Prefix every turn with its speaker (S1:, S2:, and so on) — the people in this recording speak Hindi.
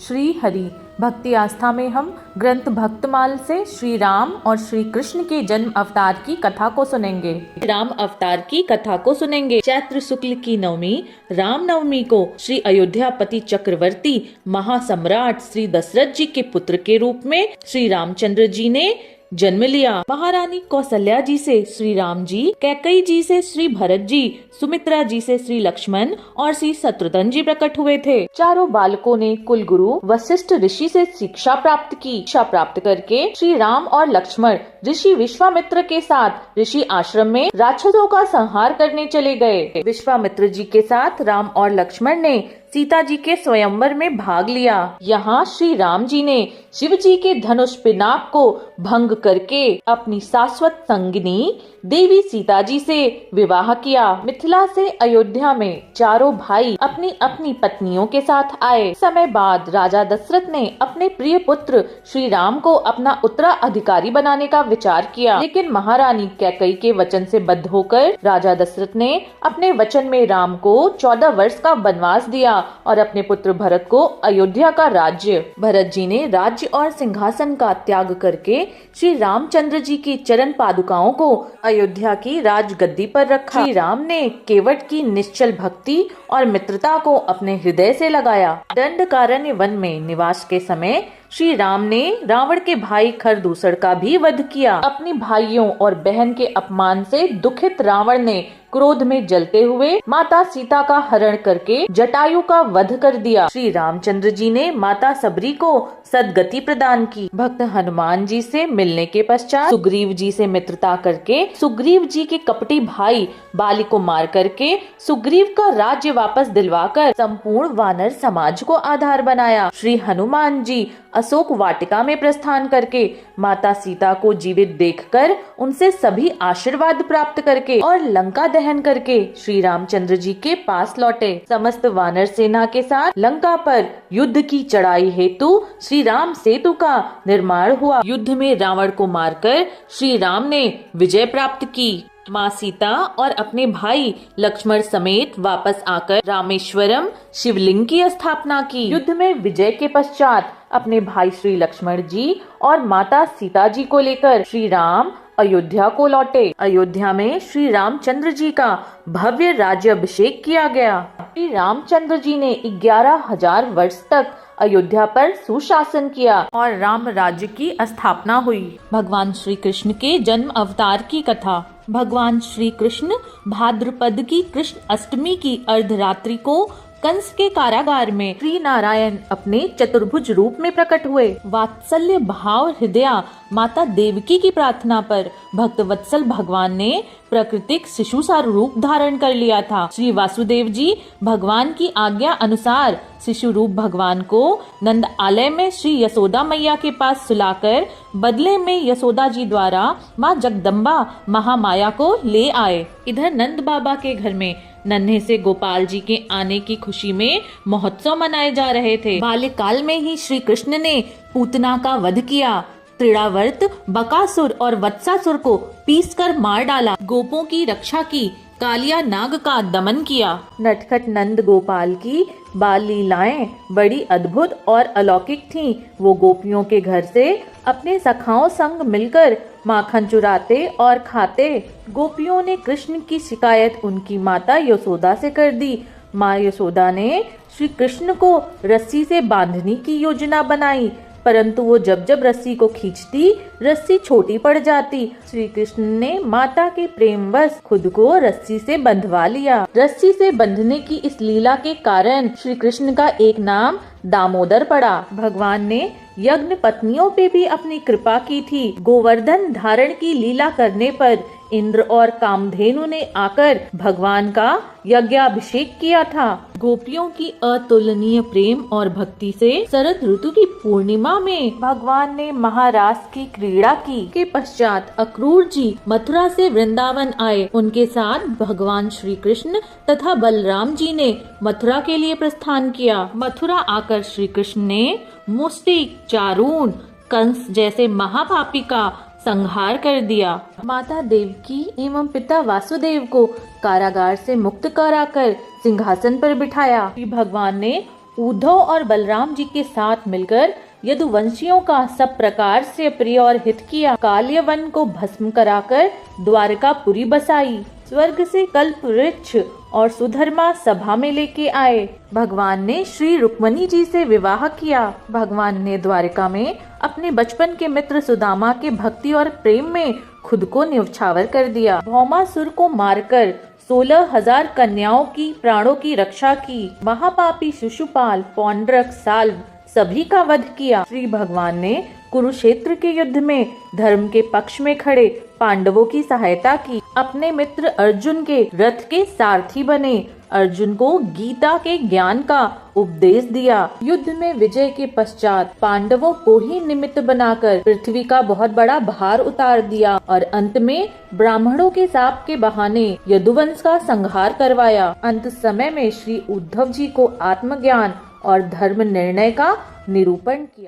S1: श्री हरि भक्ति आस्था में हम ग्रंथ भक्तमाल से श्री राम और श्री कृष्ण के जन्म अवतार की कथा को सुनेंगे। राम अवतार की कथा को सुनेंगे। चैत्र शुक्ल की नवमी राम नवमी को श्री अयोध्यापति चक्रवर्ती महासम्राट श्री दशरथ जी के पुत्र के रूप में श्री रामचंद्र जी ने जन्म लिया। महारानी कौशल्या जी से श्री राम जी, कैकेयी जी से श्री भरत जी, सुमित्रा जी से श्री लक्ष्मण और श्री शत्रुघ्न जी प्रकट हुए थे। चारों बालकों ने कुल गुरु वशिष्ठ ऋषि से शिक्षा प्राप्त की। शिक्षा प्राप्त करके श्री राम और लक्ष्मण ऋषि विश्वामित्र के साथ ऋषि आश्रम में राक्षसों का संहार करने चले गए। विश्वामित्र जी के साथ राम और लक्ष्मण ने सीता जी के स्वयंवर में भाग लिया। यहाँ श्री राम जी ने शिव जी के धनुष पिनाक को भंग करके अपनी शाश्वत संगिनी देवी सीता जी से विवाह किया। मिथिला से अयोध्या में चारों भाई अपनी अपनी पत्नियों के साथ आए। समय बाद राजा दशरथ ने अपने प्रिय पुत्र श्री राम को अपना उत्तराधिकारी बनाने का विचार किया, लेकिन महारानी कैकेयी के वचन से बद्ध होकर राजा दशरथ ने अपने वचन में राम को 14 वर्ष का वनवास दिया और अपने पुत्र भरत को अयोध्या का राज्य। भरत जी ने राज्य और सिंहासन का त्याग करके श्री रामचंद्र जी की चरण पादुकाओं को अयोध्या की राजगद्दी पर रखा। श्री राम ने केवट की निश्चल भक्ति और मित्रता को अपने हृदय से लगाया। दंडकारण्य वन में निवास के समय श्री राम ने रावण के भाई खरदूषण का भी वध किया। अपने भाइयों और बहन के अपमान से दुखित रावण ने क्रोध में जलते हुए माता सीता का हरण करके जटायु का वध कर दिया। श्री रामचंद्र जी ने माता सबरी को सदगति प्रदान की। भक्त हनुमान जी से मिलने के पश्चात सुग्रीव जी से मित्रता करके सुग्रीव जी के कपटी भाई बाली को मार करके सुग्रीव का राज्य वापस दिलवाकर संपूर्ण वानर समाज को आधार बनाया। श्री हनुमान जी अशोक वाटिका में प्रस्थान करके माता सीता को जीवित देखकर उनसे सभी आशीर्वाद प्राप्त करके और लंका दहन करके श्री रामचंद्र जी के पास लौटे। समस्त वानर सेना के साथ लंका पर युद्ध की चढ़ाई हेतु श्री राम सेतु का निर्माण हुआ। युद्ध में रावण को मारकर श्री राम ने विजय प्राप्त की। माँ सीता और अपने भाई लक्ष्मण समेत वापस आकर रामेश्वरम शिवलिंग की स्थापना की। युद्ध में विजय के पश्चात अपने भाई श्री लक्ष्मण जी और माता सीता जी को लेकर श्री राम अयोध्या को लौटे। अयोध्या में श्री रामचंद्र जी का भव्य राज्याभिषेक किया गया। श्री रामचंद्र जी ने 11,000 वर्ष तक अयोध्या पर सुशासन किया और राम राज्य की स्थापना हुई। भगवान श्री कृष्ण के जन्म अवतार की कथा। भगवान श्री कृष्ण भाद्रपद की कृष्ण अष्टमी की अर्धरात्रि को कंस के कारागार में श्री नारायण अपने चतुर्भुज रूप में प्रकट हुए। वात्सल्य भाव हृदया माता देवकी की प्रार्थना पर भक्त वत्सल भगवान ने प्राकृतिक शिशु सा रूप धारण कर लिया था। श्री वासुदेव जी भगवान की आज्ञा अनुसार शिशु रूप भगवान को नंद आलय में श्री यशोदा मैया के पास सुलाकर बदले में यशोदा जी द्वारा माँ जगदम्बा महामाया को ले आए। इधर नंद बाबा के घर में नन्हे से गोपाल जी के आने की खुशी में महोत्सव मनाए जा रहे थे। बाल्यकाल में ही श्री कृष्ण ने पूतना का वध किया। त्रिणावर्त, बकासुर और वत्सासुर को पीसकर मार डाला। गोपों की रक्षा की। कालिया नाग का दमन किया। नटखट नंद गोपाल की बाल लीलाएं बड़ी अद्भुत और अलौकिक थीं। वो गोपियों के घर से अपने सखाओं संग मिलकर माखन चुराते और खाते। गोपियों ने कृष्ण की शिकायत उनकी माता यशोदा से कर दी। माँ यशोदा ने श्री कृष्ण को रस्सी से बांधने की योजना बनाई, परंतु वो जब जब रस्सी को खींचती रस्सी छोटी पड़ जाती। श्री कृष्ण ने माता के प्रेमवश खुद को रस्सी से बंधवा लिया। रस्सी से बंधने की इस लीला के कारण श्री कृष्ण का एक नाम दामोदर पड़ा। भगवान ने यज्ञ पत्नियों पे भी अपनी कृपा की थी। गोवर्धन धारण की लीला करने पर इंद्र और कामधेनु ने आकर भगवान का यज्ञाभिषेक किया था। गोपियों की अतुलनीय प्रेम और भक्ति से शरद ऋतु की पूर्णिमा में भगवान ने महारास की क्रीड़ा की। के पश्चात अक्रूर जी मथुरा से वृंदावन आए। उनके साथ भगवान श्री कृष्ण तथा बलराम जी ने मथुरा के लिए प्रस्थान किया। मथुरा आकर श्री कृष्ण ने मुष्टिक, चारून, कंस जैसे महापापी का संहार कर दिया। माता देवकी एवं पिता वासुदेव को कारागार से मुक्त कराकर सिंहासन पर बिठाया। श्री भगवान ने उद्धव और बलराम जी के साथ मिलकर यदुवंशियों का सब प्रकार से प्रिय और हित किया। काल्यवन को भस्म कराकर द्वारकापुरी बसाई। स्वर्ग से कल्प वृक्ष और सुधर्मा सभा में लेके आए। भगवान ने श्री रुक्मणी जी से विवाह किया। भगवान ने द्वारका में अपने बचपन के मित्र सुदामा के भक्ति और प्रेम में खुद को न्यौछावर कर दिया। भौमासुर को मारकर 16,000 कन्याओं की प्राणों की रक्षा की। महापापी शिशुपाल, पौंड्रक, साल्व सभी का वध किया। श्री भगवान ने कुरुक्षेत्र के युद्ध में धर्म के पक्ष में खड़े पांडवों की सहायता की। अपने मित्र अर्जुन के रथ के सारथी बने। अर्जुन को गीता के ज्ञान का उपदेश दिया। युद्ध में विजय के पश्चात पांडवों को ही निमित्त बनाकर पृथ्वी का बहुत बड़ा भार उतार दिया और अंत में ब्राह्मणों के शाप के बहाने यदुवंश का संहार करवाया। अंत समय में श्री उद्धव जी को आत्मज्ञान और धर्म निर्णय का निरूपण किया।